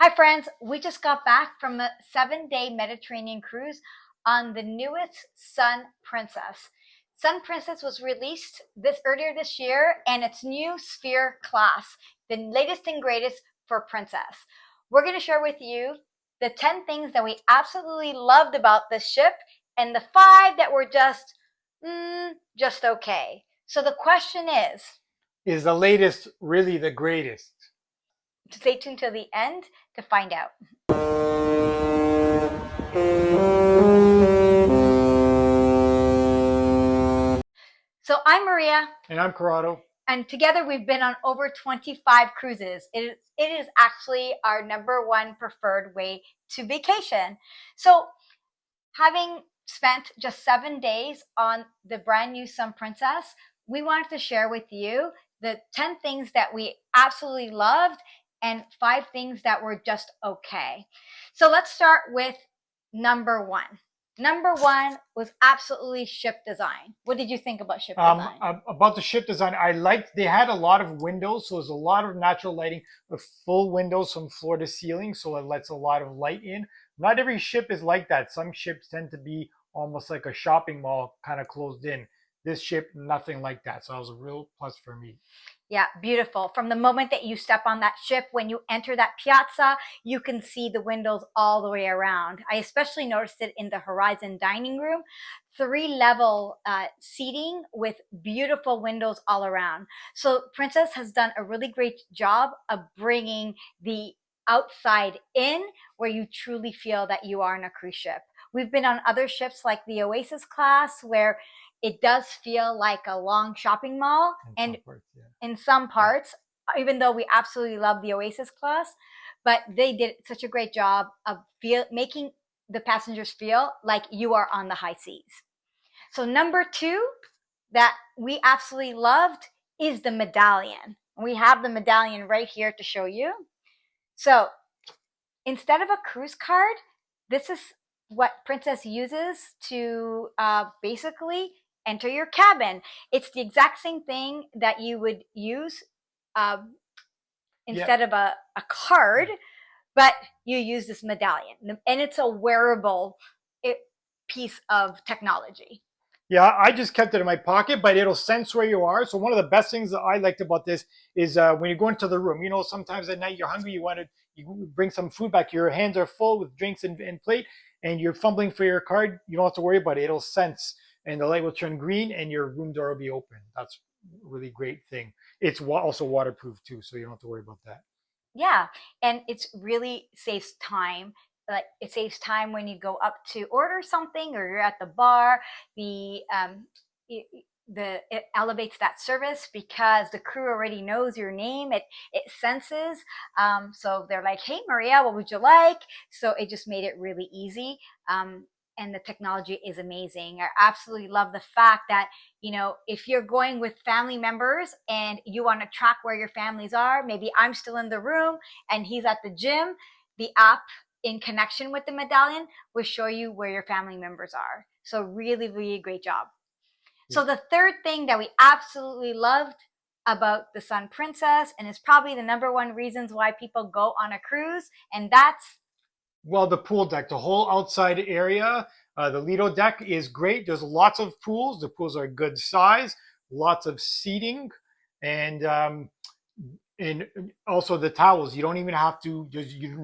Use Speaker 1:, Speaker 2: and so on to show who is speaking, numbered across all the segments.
Speaker 1: Hi friends, we just got back from a 7-day Mediterranean cruise on the newest Sun Princess. Sun Princess was released earlier this year, and its new Sphere class, the latest and greatest for Princess. We're going to share with you the 10 things that we absolutely loved about this ship and the 5 that were just okay. So the question
Speaker 2: is the latest really the greatest?
Speaker 1: stay tuned till the end to find out. So I'm Maria.
Speaker 2: And I'm Corrado.
Speaker 1: And together we've been on over 25 cruises. It is actually our #1 preferred way to vacation. So having spent just 7 days on the brand new Sun Princess, we wanted to share with you the 10 things that we absolutely loved and 5 things that were just okay. So let's start with #1. #1 was absolutely ship design. What did you think about ship design?
Speaker 2: About the ship design, I liked they had a lot of windows, so there's a lot of natural lighting with full windows from floor to ceiling, so it lets a lot of light in. Not every ship is like that. Some ships tend to be almost like a shopping mall, kind of closed in. This ship, nothing like that, so that was a real plus for me.
Speaker 1: Yeah, beautiful. From the moment that you step on that ship, when you enter that piazza, you can see the windows all the way around. I especially noticed it in the Horizon dining room. 3-level seating with beautiful windows all around. So Princess has done a really great job of bringing the outside in, where you truly feel that you are on a cruise ship. We've been on other ships like the Oasis class, where it does feel like a long shopping mall, and in some parts, even though we absolutely love the Oasis class, but they did such a great job of making the passengers feel like you are on the high seas. So #2 that we absolutely loved is the Medallion. We have the Medallion right here to show you. So instead of a cruise card, this is what Princess uses to basically enter your cabin. It's the exact same thing that you would use instead of a card, but you use this Medallion. And it's a wearable piece of technology.
Speaker 2: Yeah, I just kept it in my pocket, but it'll sense where you are. So one of the best things that I liked about this is when you go into the room, sometimes at night you're hungry, you bring some food back. Your hands are full with drinks and plate, and you're fumbling for your card. You don't have to worry about it. It'll sense, and the light will turn green, and your room door will be open. That's a really great thing. It's also waterproof too, so you don't have to worry about that.
Speaker 1: Yeah, and it's really saves time. Like, it saves time when you go up to order something or you're at the bar. It elevates that service because the crew already knows your name. It senses. So they're like, "Hey Maria, what would you like?" So it just made it really easy. And the technology is amazing. I absolutely love the fact that, if you're going with family members and you want to track where your families are, maybe I'm still in the room and he's at the gym, the app in connection with the Medallion will show you where your family members are. So really, really great job. Yeah. So the third thing that we absolutely loved about the Sun Princess, and it's probably the #1 reasons why people go on a cruise, and that's,
Speaker 2: well, the pool deck, the whole outside area, the Lido deck is great. There's lots of pools. The pools are good size, lots of seating, and also the towels. You don't even have to.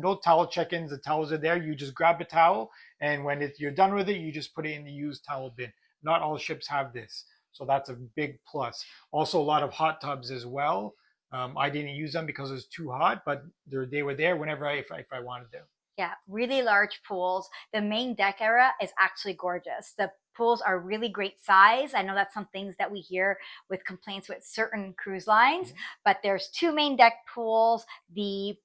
Speaker 2: No towel check-ins. The towels are there. You just grab a towel, and when you're done with it, you just put it in the used towel bin. Not all ships have this, so that's a big plus. Also, a lot of hot tubs as well. I didn't use them because it was too hot, but they were there whenever if I wanted them.
Speaker 1: Yeah, really large pools. The main deck area is actually gorgeous. The pools are really great size. I know that's some things that we hear with complaints with certain cruise lines, but there's 2 main deck pools. The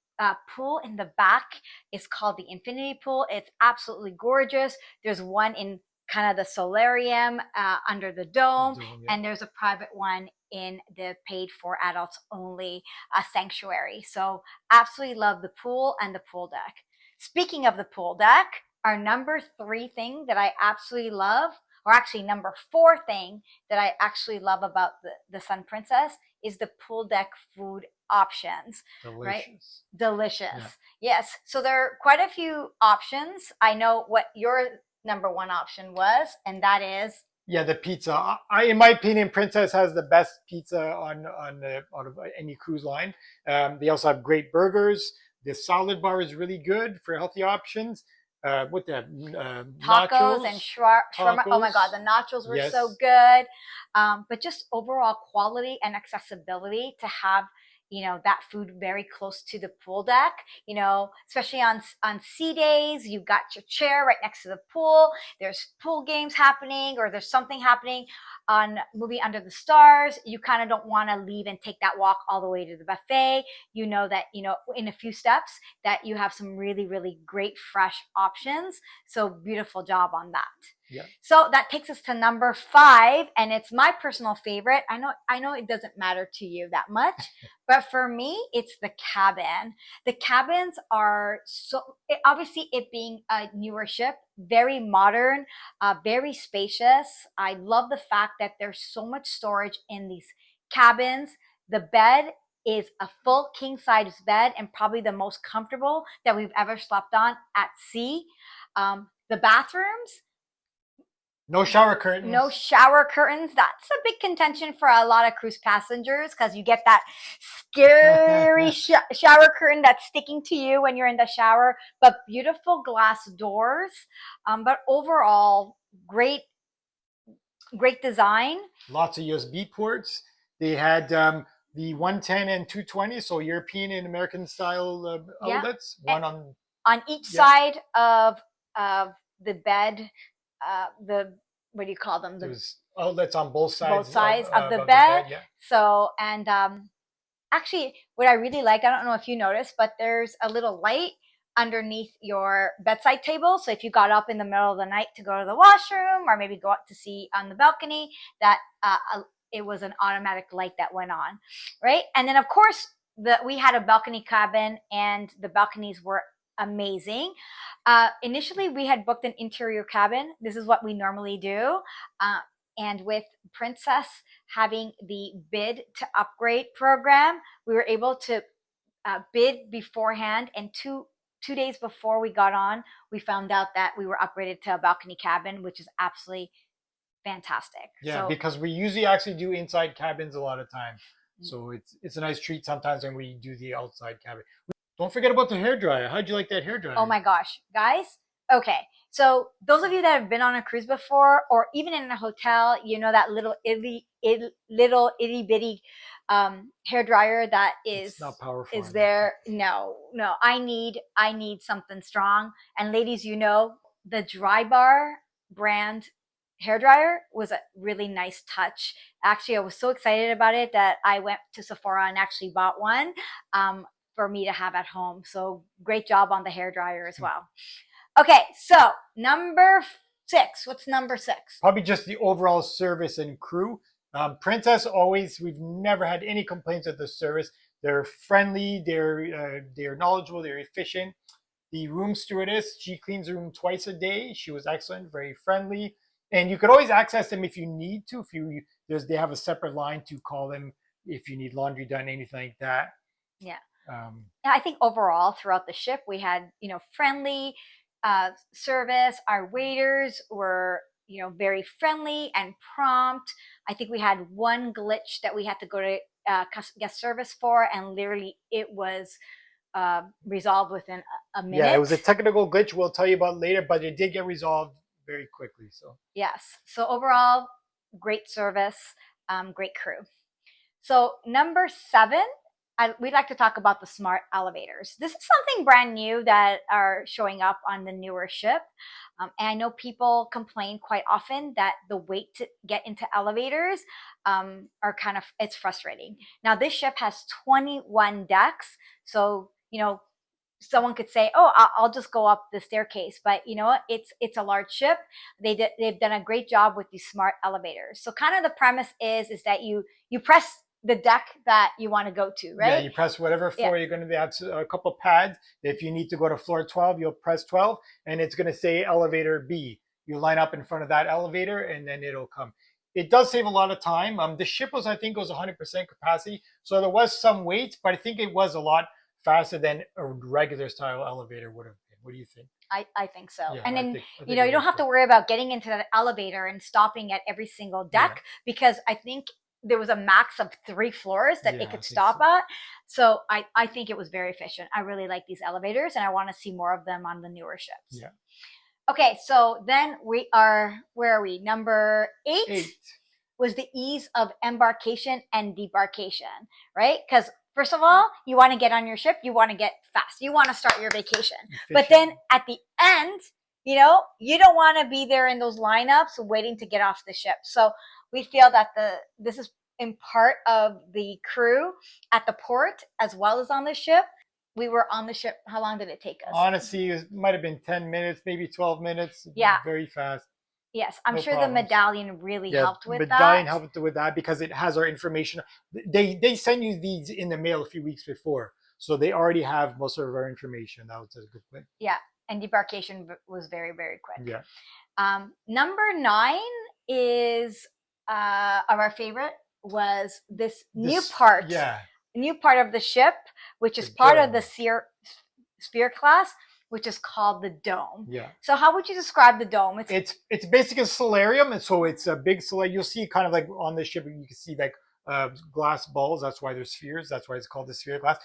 Speaker 1: pool in the back is called the Infinity Pool. It's absolutely gorgeous. There's one in kind of the solarium under the dome, and there's a private one in the paid for adults only sanctuary. So absolutely love the pool and the pool deck. Speaking of the pool deck, our #3 thing that I absolutely love, or actually #4 thing that I actually love about the Sun Princess, is the pool deck food options.
Speaker 2: Delicious.
Speaker 1: Right? Delicious. Yes. So there are quite a few options. I know what your number one option was, and that is
Speaker 2: Yeah, the pizza. In my opinion, Princess has the best pizza out of any cruise line. They also have great burgers. The salad bar is really good for healthy options. What they have?
Speaker 1: tacos and
Speaker 2: Nachos,
Speaker 1: shawarma. Oh my God,
Speaker 2: tacos.
Speaker 1: the nachos were so
Speaker 2: Yes.
Speaker 1: good. But just overall quality and accessibility to have, that food very close to the pool deck, especially on sea days. You've got your chair right next to the pool. There's pool games happening, or there's something happening on Movie Under the Stars. You kind of don't want to leave and take that walk all the way to the buffet. You know that, in a few steps, that you have some really, really great fresh options. So beautiful job on that.
Speaker 2: Yeah.
Speaker 1: So that takes us to number 5, and it's my personal favorite. I know it doesn't matter to you that much, but for me, it's the cabin. The cabins are obviously, it being a newer ship, very modern, very spacious. I love the fact that there's so much storage in these cabins. The bed is a full king size bed and probably the most comfortable that we've ever slept on at sea. The bathrooms,
Speaker 2: No shower curtains.
Speaker 1: no shower curtains. That's a big contention for a lot of cruise passengers, because you get that scary shower curtain that's sticking to you when you're in the shower. But beautiful glass doors. But overall, great, great design.
Speaker 2: Lots of USB ports. They had the 110 and 220, so European and American style
Speaker 1: Yeah.
Speaker 2: outlets. One
Speaker 1: on each
Speaker 2: yeah.
Speaker 1: side of the bed. The What do you call them?
Speaker 2: There's outlets on both sides.
Speaker 1: Both sides of the bed.
Speaker 2: Yeah.
Speaker 1: So, and actually, what I really like, I don't know if you noticed, but there's a little light underneath your bedside table. So if you got up in the middle of the night to go to the washroom, or maybe go out to see on the balcony, that it was an automatic light that went on, right? And then of course, we had a balcony cabin, and the balconies were amazing. Initially, we had booked an interior cabin. This is what we normally do. And with Princess having the bid to upgrade program, we were able to bid beforehand. And two days before we got on, we found out that we were upgraded to a balcony cabin, which is absolutely fantastic.
Speaker 2: Yeah, so, because we usually actually do inside cabins a lot of time. So it's a nice treat sometimes when we do the outside cabin. Don't forget about the hairdryer. How'd you like that hairdryer?
Speaker 1: Oh my gosh, guys. Okay, so those of you that have been on a cruise before, or even in a hotel, that little itty bitty hairdryer that is
Speaker 2: not powerful.
Speaker 1: Is there? No. I need something strong. And ladies, the Dry Bar brand hairdryer was a really nice touch. Actually, I was so excited about it that I went to Sephora and actually bought one. For me to have at home. So great job on the hairdryer as well. Okay, so number 6. What's number 6?
Speaker 2: Probably just the overall service and crew. Princess, we've never had any complaints with the service. They're friendly, they're knowledgeable, they're efficient. The room stewardess, she cleans the room twice a day. She was excellent, very friendly. And you could always access them if you need to. They have a separate line to call them if you need laundry done, anything like that.
Speaker 1: Yeah. I think overall throughout the ship, we had, friendly service. Our waiters were, very friendly and prompt. I think we had one glitch that we had to go to guest service for, and literally it was resolved within a minute.
Speaker 2: Yeah, it was a technical glitch we'll tell you about later, but it did get resolved very quickly. So
Speaker 1: yes. So overall, great service, great crew. So number 7, we'd like to talk about the smart elevators. This is something brand new that are showing up on the newer ship. And I know people complain quite often that the wait to get into elevators it's frustrating. Now, this ship has 21 decks. So, someone could say, "Oh, I'll just go up the staircase," but you know what? It's a large ship. They've done a great job with these smart elevators. So, kind of the premise is that you press the deck that you want to go to, right?
Speaker 2: Yeah, you press whatever floor you're going to be at. A couple pads. If you need to go to floor 12, you'll press 12, and it's going to say elevator B. You line up in front of that elevator, and then it'll come. It does save a lot of time. The ship I think, was 100% capacity, so there was some wait, but I think it was a lot faster than a regular style elevator would have been. What do you think?
Speaker 1: I think so.
Speaker 2: Yeah,
Speaker 1: And then,
Speaker 2: I think
Speaker 1: you
Speaker 2: it
Speaker 1: don't
Speaker 2: would
Speaker 1: have to
Speaker 2: too.
Speaker 1: worry about getting into that elevator and stopping at every single
Speaker 2: Yeah,
Speaker 1: deck because I think there was a max of 3 floors that it
Speaker 2: yeah, I
Speaker 1: could
Speaker 2: think
Speaker 1: stop
Speaker 2: so.
Speaker 1: at. So I think it was very efficient. I really like these elevators and I want to see more of them on the newer ships.
Speaker 2: Yeah.
Speaker 1: Okay, so then where are we? Number 8
Speaker 2: 8.
Speaker 1: was the ease of embarkation and debarkation, right? Because first of all, you want to get on your ship, you want to get fast, you want to start your vacation. But then at the end, you don't want to be there in those lineups waiting to get off the ship. So we feel that this is in part of the crew at the port as well as on the ship. We were on the ship. How long did it take us?
Speaker 2: Honestly, it might have been 10 minutes, maybe 12 minutes.
Speaker 1: Yeah.
Speaker 2: Very fast.
Speaker 1: Yes, I'm
Speaker 2: No
Speaker 1: sure
Speaker 2: problems.
Speaker 1: the Medallion really
Speaker 2: Yeah,
Speaker 1: helped with
Speaker 2: Medallion
Speaker 1: that.
Speaker 2: helped with that because it has our information. They send you these in the mail a few weeks before, so they already have most of our information. That was a good thing.
Speaker 1: Yeah, and debarkation was very, very quick.
Speaker 2: Yeah.
Speaker 1: Number 9 is of our favorite was this new part.
Speaker 2: Yeah.
Speaker 1: New part of the ship, which is part of the Spear class, which is called the dome.
Speaker 2: Yeah.
Speaker 1: So how would you describe the dome?
Speaker 2: It's basically a solarium, and so it's a big solarium. You'll see kind of like on the ship, you can see like glass balls. That's why there's spheres. That's why it's called the sphere glass.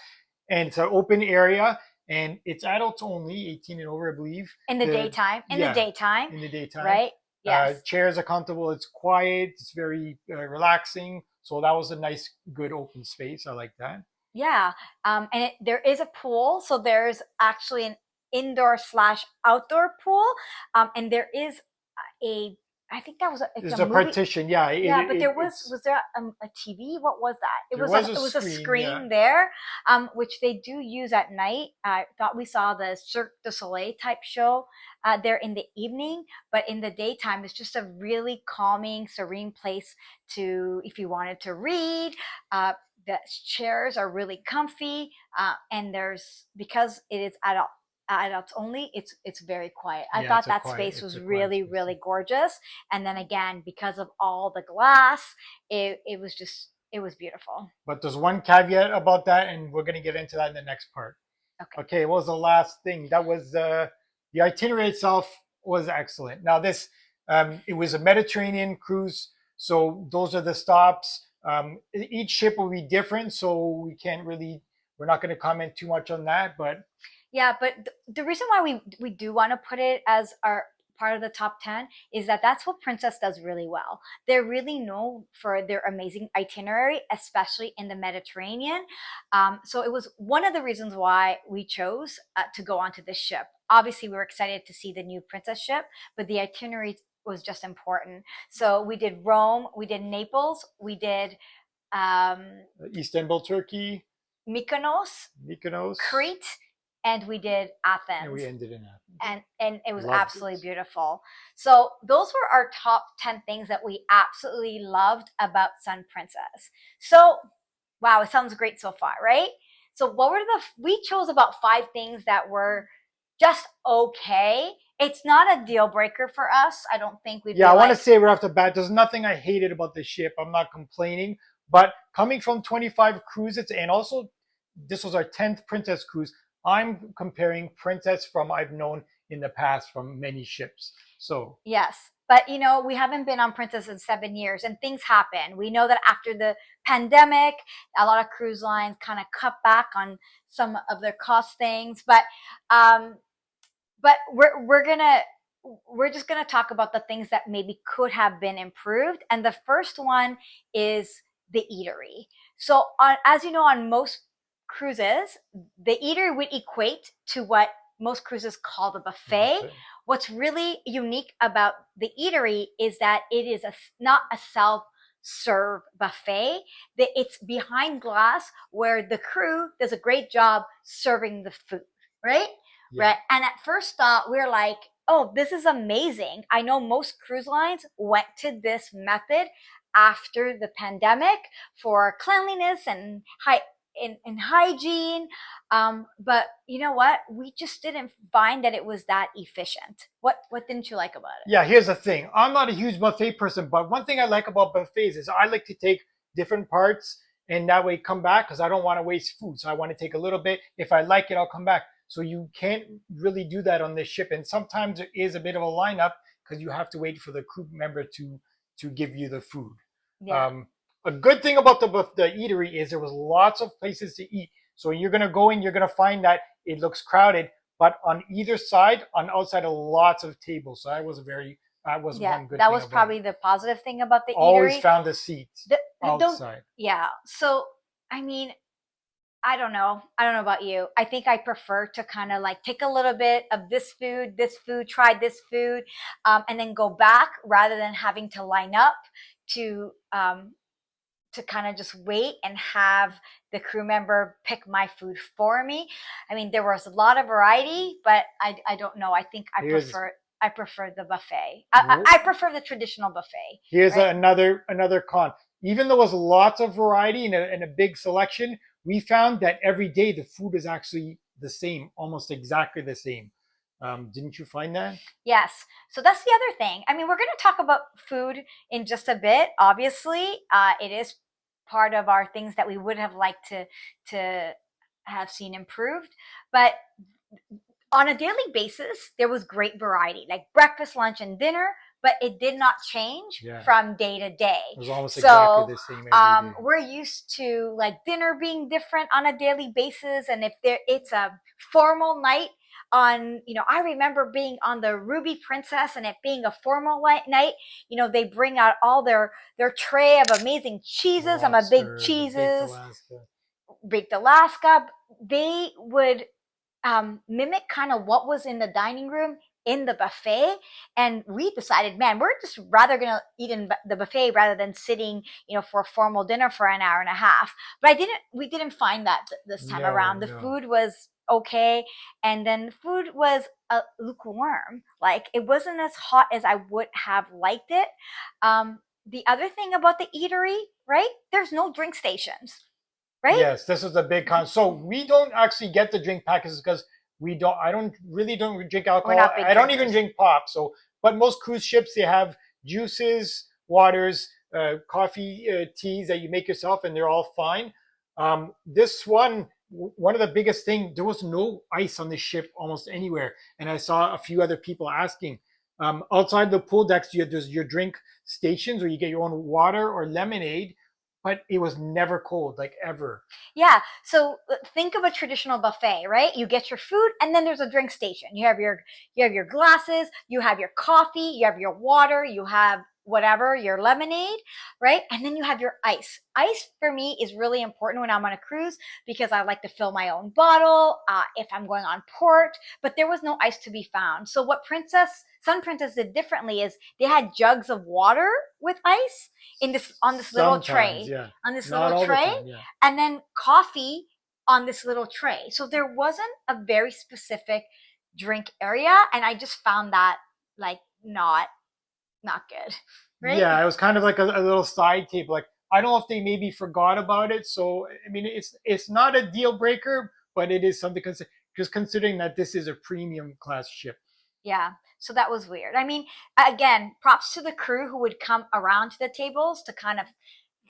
Speaker 2: And it's an open area, and it's adults only, 18 and over, I believe.
Speaker 1: In the daytime. In the daytime. Right? Yes.
Speaker 2: Chairs are comfortable. It's quiet. It's very relaxing. So that was a nice, good open space. I like that.
Speaker 1: Yeah. And there is a pool. So there's actually an indoor/outdoor pool. And there is I think that was
Speaker 2: There's a partition, yeah.
Speaker 1: Yeah, but there was there a TV? What was that? It was a screen there, which they do use at night. I thought we saw the Cirque du Soleil type show there in the evening, but in the daytime, it's just a really calming, serene place to if you wanted to read. The chairs are really comfy, and because it is adults only, it's very quiet. I thought that space was really, really gorgeous. And then again, because of all the glass, it was beautiful.
Speaker 2: But there's one caveat about that, and we're going to get into that in the next part. Okay, what was the last thing? That was the itinerary itself was excellent. Now this, it was a Mediterranean cruise, so those are the stops. Each ship will be different, so we're not going to comment too much on that, but
Speaker 1: yeah, but the reason why we do want to put it as our part of the top 10 is that's what Princess does really well. They're really known for their amazing itinerary, especially in the Mediterranean. So it was one of the reasons why we chose to go onto this ship. Obviously, we were excited to see the new Princess ship, but the itinerary was just important. So we did Rome, we did Naples, we did
Speaker 2: Istanbul, Turkey,
Speaker 1: Mykonos, Crete, and we did Athens.
Speaker 2: And we ended in Athens.
Speaker 1: And it was absolutely beautiful. So those were our top 10 things that we absolutely loved about Sun Princess. So, wow, it sounds great so far, right? So we chose about 5 things that were just okay. It's not a deal breaker for us. I don't think we'd
Speaker 2: I want to say right off the bat, there's nothing I hated about the ship. I'm not complaining. But coming from 25 cruises, and also this was our 10th Princess cruise, I'm comparing Princess from I've known in the past from many ships. So
Speaker 1: yes, but we haven't been on Princess in 7 years, and things happen. We know that after the pandemic, a lot of cruise lines kind of cut back on some of their cost things. But we're just gonna talk about the things that maybe could have been improved, and the first one is the eatery. So as you know, on most cruises, the eatery would equate to what most cruises call the buffet. What's really unique about the eatery is that it is not a self-serve buffet. It's behind glass where the crew does a great job serving the food, right? Yeah. Right. And at first thought, we're like, oh, this is amazing. I know most cruise lines went to this method after the pandemic for cleanliness and hygiene. But you know what? We just didn't find that it was that efficient. What didn't you like about it?
Speaker 2: Yeah, here's the thing. I'm not a huge buffet person, but one thing I like about buffets is I like to take different parts and that way come back because I don't want to waste food. So I want to take a little bit. If I like it, I'll come back. So you can't really do that on this ship. And sometimes there is a bit of a lineup because you have to wait for the crew member to give you the food.
Speaker 1: Yeah.
Speaker 2: A good thing about the eatery is there was lots of places to eat. So you're gonna go in, you're gonna find that it looks crowded, but on either side, on outside, lots of tables. So that was one good
Speaker 1: that
Speaker 2: thing
Speaker 1: was
Speaker 2: about
Speaker 1: probably
Speaker 2: it.
Speaker 1: the positive thing about the
Speaker 2: Always
Speaker 1: eatery.
Speaker 2: found a seat
Speaker 1: Don't,
Speaker 2: outside.
Speaker 1: yeah. So I mean, I don't know. I don't know about you. I think I prefer to kind of like take a little bit of this food, try this food, and then go back rather than having to line up to kind of just wait and have the crew member pick my food for me. I mean, there was a lot of variety, but I don't know. I think
Speaker 2: Here's
Speaker 1: I prefer the buffet. I prefer the traditional buffet.
Speaker 2: Here's
Speaker 1: Right?
Speaker 2: another con. Even though there was lots of variety and a big selection, we found that every day the food is actually the same, almost exactly the same. Didn't you find that?
Speaker 1: Yes. So that's the other thing. I mean, we're going to talk about food in just a bit. Obviously, it is part of our things that we would have liked to have seen improved. But on a daily basis, there was great variety, like breakfast, lunch, and dinner. But it did not change from day to day.
Speaker 2: It was almost exactly the same every day.
Speaker 1: We're used to like dinner being different on a daily basis, and if it's a formal night on, I remember being on the Ruby Princess and it being a formal night. They bring out all their tray of amazing cheeses. I'm a big cheeses. Baked Alaska. They would mimic kind of what was in the dining room in the buffet, and we decided, man, we're just rather gonna eat in the buffet rather than sitting, for a formal dinner for an hour and a half. But we didn't find that this time around. The food was okay, and then the food was lukewarm. Like it wasn't as hot as I would have liked it. The other thing about the eatery, right? There's no drink stations. Right?
Speaker 2: Yes, this is a big con. So we don't actually get the drink packages because I don't drink alcohol. I don't even drink pop. So, but most cruise ships, they have juices, waters, coffee, teas that you make yourself, and they're all fine. This one of the biggest thing, there was no ice on the ship almost anywhere, and I saw a few other people asking. Outside the pool decks, there's your drink stations where you get your own water or lemonade, but it was never cold, like ever.
Speaker 1: Yeah. So think of a traditional buffet, right? You get your food, and then there's a drink station. You have your glasses, you have your coffee, you have your water, you have whatever, your lemonade, right? And then you have your ice. Ice for me is really important when I'm on a cruise because I like to fill my own bottle if I'm going on port, but there was no ice to be found. So what Sun Princess did differently is they had jugs of water with ice on this little tray.
Speaker 2: Yeah.
Speaker 1: On this little tray,
Speaker 2: time, yeah.
Speaker 1: And then coffee on this little tray. So there wasn't a very specific drink area, and I just found that like not good. Right?
Speaker 2: Yeah, it was kind of like a little side table. Like I don't know if they maybe forgot about it. So I mean, it's not a deal breaker, but it is something just considering that this is a premium class ship.
Speaker 1: Yeah. So that was weird. I mean, again, props to the crew who would come around to the tables to kind of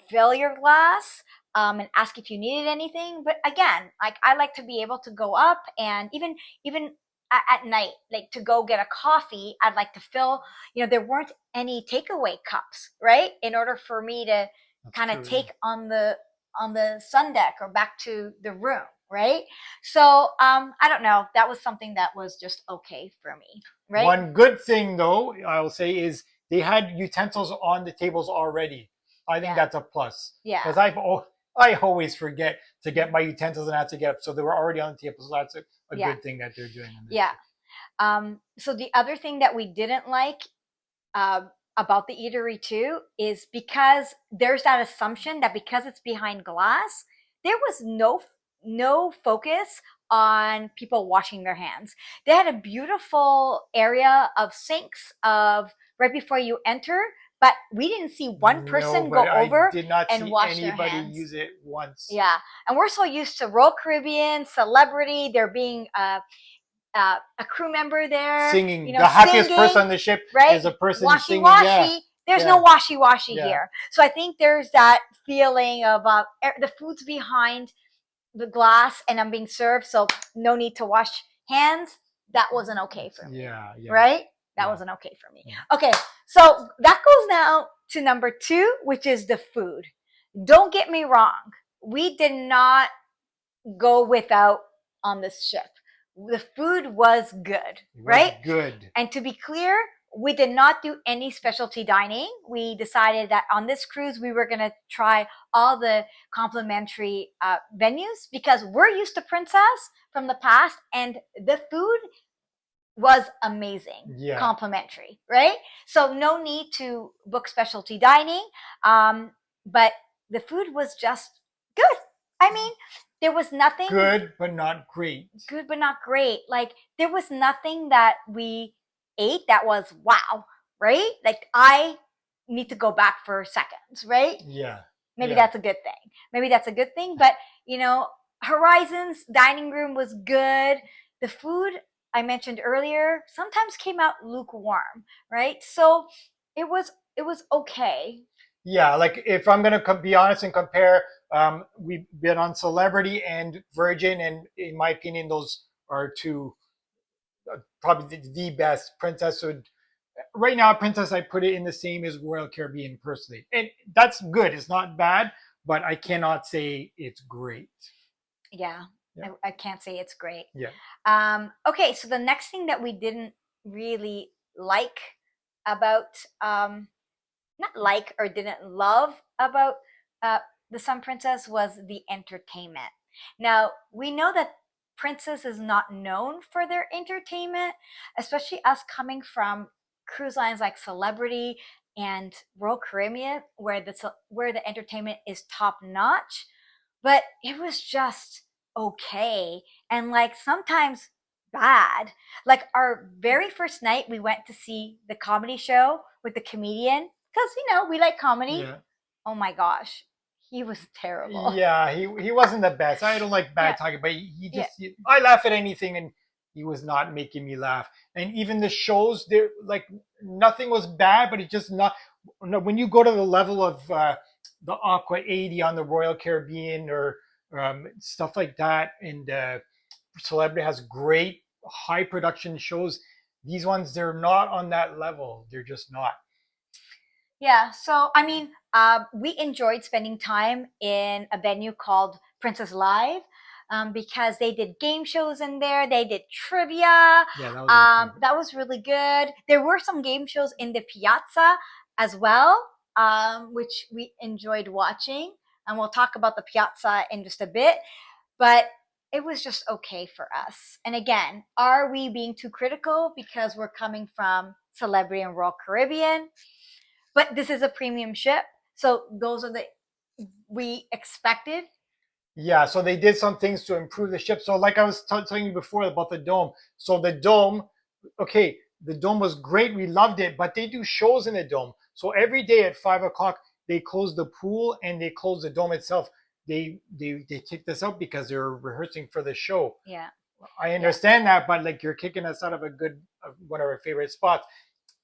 Speaker 1: fill your glass and ask if you needed anything. But again, like I like to be able to go up and even at night, like to go get a coffee, I'd like to fill, there weren't any takeaway cups, right? In order for me to kind of take on the sun deck or back to the room, right? So I don't know. That was something that was just okay for me, right?
Speaker 2: One good thing though, I will say, is they had utensils on the tables already. I think that's a plus.
Speaker 1: Yeah.
Speaker 2: Because I always forget to get my utensils and I have to get up. So they were already on the table. So that's a good thing that they're doing.
Speaker 1: Yeah. So the other thing that we didn't like about the eatery too is because there's that assumption that because it's behind glass, there was no focus on people washing their hands. They had a beautiful area of sinks right before you enter, but we didn't see one person go over and wash their hands.
Speaker 2: Anybody use it once.
Speaker 1: Yeah, and we're so used to Royal Caribbean, Celebrity, there being a crew member there
Speaker 2: singing. The happiest person on the ship is a person singing.
Speaker 1: Yeah. There's no washy-washy
Speaker 2: Yeah.
Speaker 1: here. So I think there's that feeling of the food's behind the glass and I'm being served, so no need to wash hands. That wasn't okay for me.
Speaker 2: Yeah.
Speaker 1: Right? That
Speaker 2: Yeah.
Speaker 1: wasn't okay for me. Okay, so that goes now to number 2, which is the food. Don't get me wrong. We did not go without on this ship. The food was good, right?
Speaker 2: Good.
Speaker 1: And to be clear, we did not do any specialty dining. We decided that on this cruise, we were going to try all the complimentary venues because we're used to Princess from the past, and the food was amazing.
Speaker 2: Yeah.
Speaker 1: Complimentary, right? So no need to book specialty dining. But the food was just good. I mean, there was nothing
Speaker 2: good, but not great.
Speaker 1: Good, but not great. Like there was nothing that we ate that was wow, right? Like I need to go back for seconds, right?
Speaker 2: Yeah.
Speaker 1: Maybe that's a good thing. Maybe that's a good thing. But Horizons dining room was good. The food I mentioned earlier sometimes came out lukewarm, right? So it was okay.
Speaker 2: Yeah, like if I'm gonna be honest and compare, we've been on Celebrity and Virgin, and in my opinion, those are two probably the best. Princess would right now, Princess I put it in the same as Royal Caribbean personally, and that's good. It's not bad, but I cannot say it's great.
Speaker 1: Yeah. I can't say it's great.
Speaker 2: Yeah.
Speaker 1: Okay, so the next thing that we didn't really like about not like or didn't love about uh, the Sun Princess was the entertainment. Now, we know that Princess is not known for their entertainment, especially us coming from cruise lines like Celebrity and Royal Caribbean, where the entertainment is top notch. But it was just okay, and like sometimes bad. Like our very first night, we went to see the comedy show with the comedian because we like comedy.
Speaker 2: Yeah.
Speaker 1: Oh my gosh, he was terrible.
Speaker 2: Yeah, he wasn't the best. I don't like bad
Speaker 1: Yeah.
Speaker 2: talking, but he just I laugh at anything, and he was not making me laugh. And even the shows, there like nothing was bad, but it just not. No, when you go to the level of the Aqua 80 on the Royal Caribbean or stuff like that, and Celebrity has great high production shows. These ones, they're not on that level. They're just not.
Speaker 1: Yeah, so I mean, we enjoyed spending time in a venue called Princess Live because they did game shows in there. They did trivia.
Speaker 2: Yeah, that was
Speaker 1: that was really good. There were some game shows in the piazza as well, which we enjoyed watching. And we'll talk about the piazza in just a bit. But it was just okay for us. And again, are we being too critical because we're coming from Celebrity and Royal Caribbean? But this is a premium ship, so those are the we expected.
Speaker 2: Yeah, so they did some things to improve the ship. So, like I was telling you before about the dome. So the dome, okay, the dome was great. We loved it, but they do shows in the dome. So every day at 5 o'clock, they close the pool and they close the dome itself. They kicked us out because they were rehearsing for the show.
Speaker 1: Yeah,
Speaker 2: I understand that, but like you're kicking us out of a good one of our favorite spots.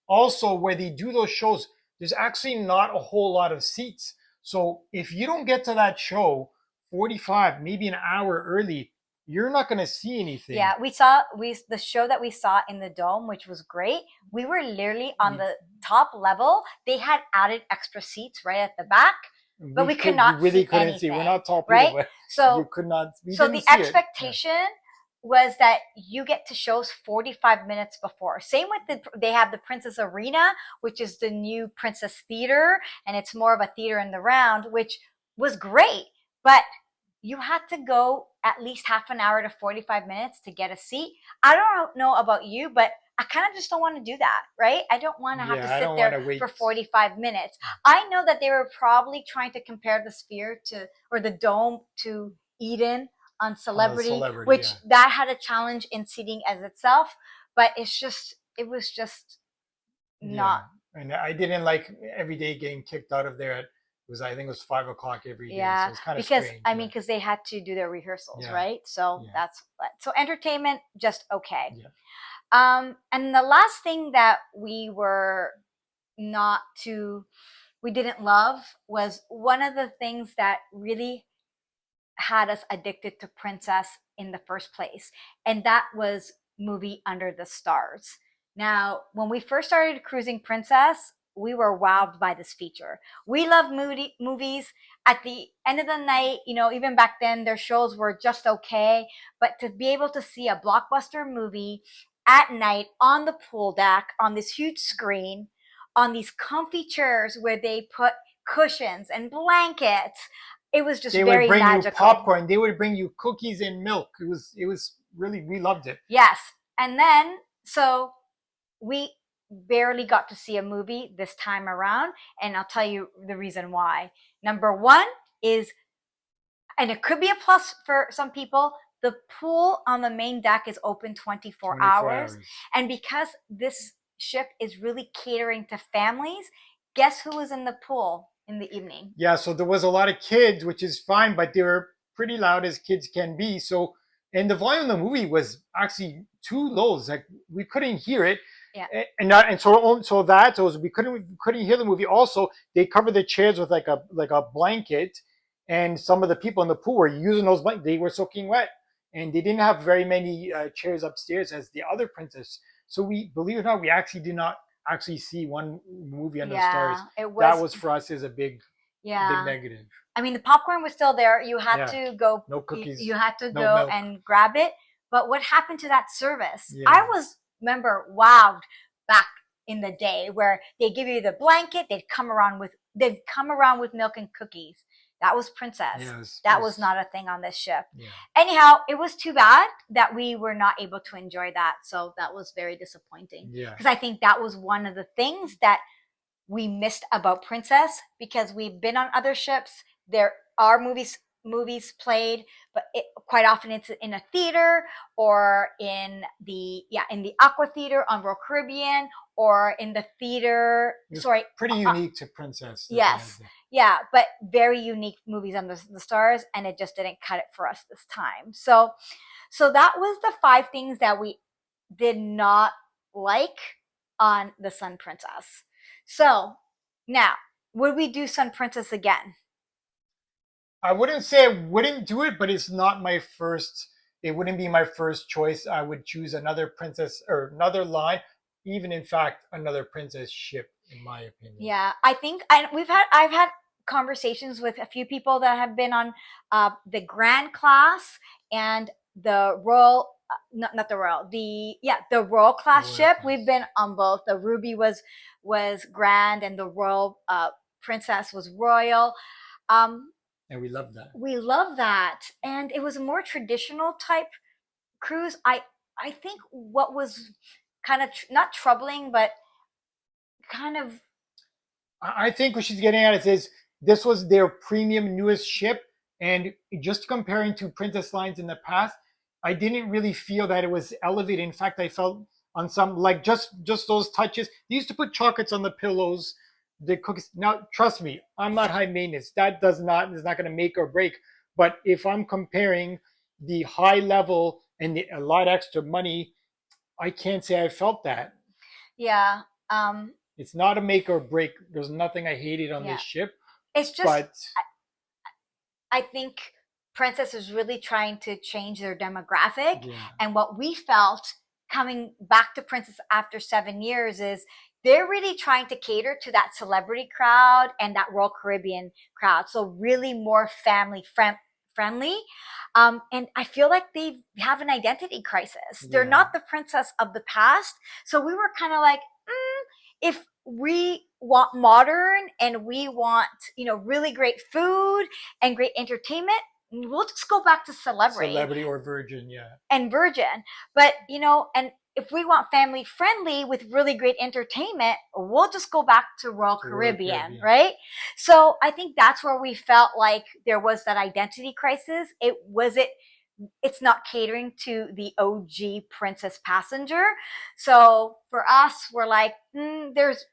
Speaker 2: Also, where they do those shows, there's actually not a whole lot of seats. So if you don't get to that show 45, maybe an hour early, you're not going to see anything.
Speaker 1: Yeah, the show that we saw in the dome, which was great. We were literally on the top level. They had added extra seats right at the back, but we could not
Speaker 2: really
Speaker 1: see
Speaker 2: couldn't
Speaker 1: anything.
Speaker 2: see. We're not tall people,
Speaker 1: right?
Speaker 2: but
Speaker 1: So
Speaker 2: you could not.
Speaker 1: So the expectation was that you get to shows 45 minutes before. Same with they have the Princess Arena, which is the new Princess Theater, and it's more of a theater in the round, which was great. But you had to go at least half an hour to 45 minutes to get a seat. I don't know about you, but I kind of just don't want to do that, right? I don't want to have to sit there for 45 minutes. I know that they were probably trying to compare the Sphere or the Dome to Eden on Celebrity, which that had a challenge in seating as itself, but it was just not.
Speaker 2: And I didn't like every day getting kicked out of there. I think it was 5 o'clock every day.
Speaker 1: Yeah,
Speaker 2: so it's kind of
Speaker 1: because
Speaker 2: strange.
Speaker 1: because they had to do their rehearsals, right? So so entertainment just okay.
Speaker 2: Yeah.
Speaker 1: And the last thing that we were not to we didn't love was one of the things that really had us addicted to Princess in the first place, and that was movie Under the Stars. Now, when we first started cruising Princess, we were wowed by this feature. We love movies. At the end of the night, even back then, their shows were just okay. But to be able to see a blockbuster movie at night on the pool deck, on this huge screen, on these comfy chairs where they put cushions and blankets, it was just
Speaker 2: They would
Speaker 1: very
Speaker 2: bring you
Speaker 1: magical.
Speaker 2: popcorn. They would bring you cookies and milk. It was really, we loved it.
Speaker 1: Yes. And then, so we barely got to see a movie this time around, and I'll tell you the reason why. Number one is, and it could be a plus for some people, the pool on the main deck is open 24 hours. And because this ship is really catering to families, guess who was in the pool in the evening?
Speaker 2: Yeah, so there was a lot of kids, which is fine, but they were pretty loud as kids can be. So, and the volume of the movie was actually too low. It's like we couldn't hear it.
Speaker 1: Yeah.
Speaker 2: So we couldn't hear the movie. Also, they covered the chairs with like a blanket, and some of the people in the pool were using those blankets. They were soaking wet, and they didn't have very many chairs upstairs as the other princess. So we, believe it or not, we actually did not actually see one movie Under the Stars. That was for us is a big negative.
Speaker 1: I mean, the popcorn was still there. You had
Speaker 2: Yeah.
Speaker 1: to go.
Speaker 2: No cookies.
Speaker 1: You had to
Speaker 2: no
Speaker 1: go
Speaker 2: milk.
Speaker 1: and grab it. But what happened to that service?
Speaker 2: Yeah.
Speaker 1: I was, remember, wowed back in the day where they give you the blanket. They'd come around with milk and cookies. That was Princess.
Speaker 2: Yes,
Speaker 1: that was not a thing on this ship.
Speaker 2: Yeah.
Speaker 1: Anyhow, it was too bad that we were not able to enjoy that. So that was very disappointing.
Speaker 2: Yeah.
Speaker 1: Because I think that was one of the things that we missed about Princess, because we've been on other ships. There are movies played, but quite often it's in a theater or in the Aqua Theater on Royal Caribbean, or in the theater.
Speaker 2: Pretty unique to Princess.
Speaker 1: Yes. Yeah, but very unique movies Under the Stars, and it just didn't cut it for us this time. So that was the 5 things that we did not like on the Sun Princess. So now, would we do Sun Princess again?
Speaker 2: I wouldn't say I wouldn't do it, but it's not my first. It wouldn't be my first choice. I would choose another princess or another line, even in fact another princess ship, in my opinion.
Speaker 1: Yeah, I think I've had conversations with a few people that have been on the Grand Class and the Royal. Not the Royal, the Royal Class ship. We've been on both. The Ruby was Grand, and the Royal Princess was Royal.
Speaker 2: And we love that.
Speaker 1: We love that. And it was a more traditional type cruise. I think what was kind of not troubling, but kind of,
Speaker 2: I think what she's getting at is this was their premium newest ship, and just comparing to Princess lines in the past, I didn't really feel that it was elevated. In fact, I felt on some, like, just those touches. They used to put chocolates on the pillows, the cookies. Now, trust me, I'm not high maintenance. That is not going to make or break. But if I'm comparing the high level and a lot extra money, I can't say I felt that.
Speaker 1: Yeah.
Speaker 2: It's not a make or break. There's nothing I hated on this ship.
Speaker 1: It's just, I think Princess is really trying to change their demographic.
Speaker 2: Yeah.
Speaker 1: And what we felt coming back to Princess after 7 years is they're really trying to cater to that celebrity crowd and that Royal Caribbean crowd. So really more family friendly. And I feel like they have an identity crisis. Yeah. They're not the princess of the past. So we were kind of like, if we want modern and we want, really great food and great entertainment, we'll just go back to celebrity
Speaker 2: or virgin. Yeah.
Speaker 1: And virgin. But, and if we want family friendly with really great entertainment, we'll just go back to Royal Caribbean, right? So I think that's where we felt like there was that identity crisis. It's not catering to the OG Princess passenger. So for us, we're like, there's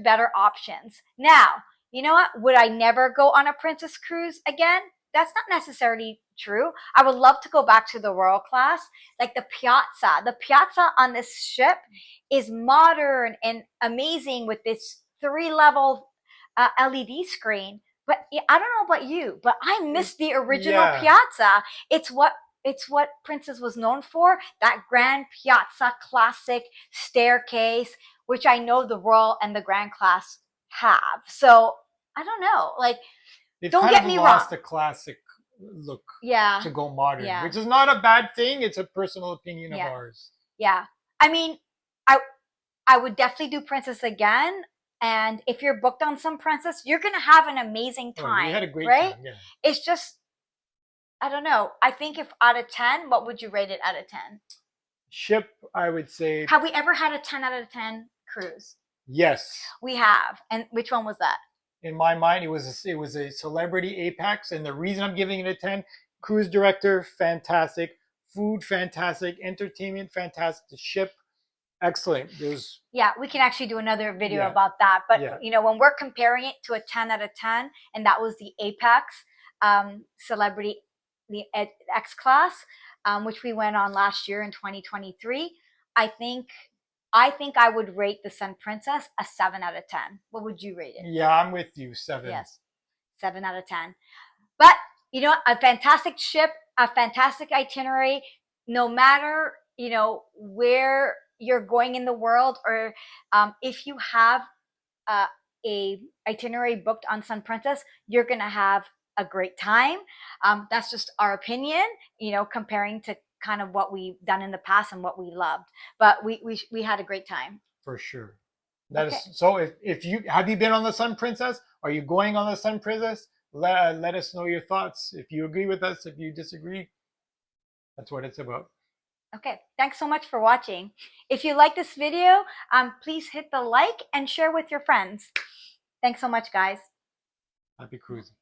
Speaker 1: better options. Now, you know what? Would I never go on a Princess cruise again? That's not necessarily true. I would love to go back to the Royal Class, like the piazza. The piazza on this ship is modern and amazing with this 3-level LED screen. But I don't know about you, but I miss the original
Speaker 2: Yeah.
Speaker 1: piazza. It's what Princess was known for. That grand piazza classic staircase, which I know the Royal and the Grand class have. So I don't know. Like,
Speaker 2: They've
Speaker 1: don't
Speaker 2: kind
Speaker 1: get
Speaker 2: of
Speaker 1: me
Speaker 2: lost
Speaker 1: wrong.
Speaker 2: the classic look
Speaker 1: Yeah,
Speaker 2: to go modern,
Speaker 1: yeah,
Speaker 2: which is not a bad thing. It's a personal opinion of
Speaker 1: yeah,
Speaker 2: ours.
Speaker 1: yeah. I mean, I I would definitely do Princess again. And if you're booked on some Princess, you're gonna have an amazing
Speaker 2: Oh, we had
Speaker 1: time,
Speaker 2: a great
Speaker 1: right?
Speaker 2: time. Yeah.
Speaker 1: It's just, I don't know. I think if out of 10, what would you rate it out of 10?
Speaker 2: Ship, I would say
Speaker 1: Have we ever had a 10 out of 10 cruise?
Speaker 2: yes.
Speaker 1: We have. And which one was that?
Speaker 2: In my mind, it was a celebrity apex, and the reason I'm giving it a 10, cruise director, fantastic, food, fantastic, entertainment, fantastic, the ship, excellent. There's
Speaker 1: Yeah, we can actually do another video
Speaker 2: yeah,
Speaker 1: about that. But
Speaker 2: yeah,
Speaker 1: when we're comparing it to a 10 out of 10, and that was the Apex Celebrity, the X class, which we went on last year in 2023. I think I would rate the Sun Princess a 7 out of 10. What would you rate it?
Speaker 2: yeah. I'm with you. 7.
Speaker 1: Yes, 7 out of 10. But a fantastic ship, a fantastic itinerary, no matter where you're going in the world, or if you have a itinerary booked on Sun Princess, you're gonna have a great time. That's just our opinion, comparing to kind of what we've done in the past and what we loved. But we had a great time.
Speaker 2: For sure. That
Speaker 1: Okay.
Speaker 2: is so. If you have you been on the Sun Princess? Are you going on the Sun Princess? Let us know your thoughts. If you agree with us, if you disagree, that's what it's about.
Speaker 1: Okay, thanks so much for watching. If you like this video, please hit the like and share with your friends. Thanks so much, guys.
Speaker 2: Happy cruising.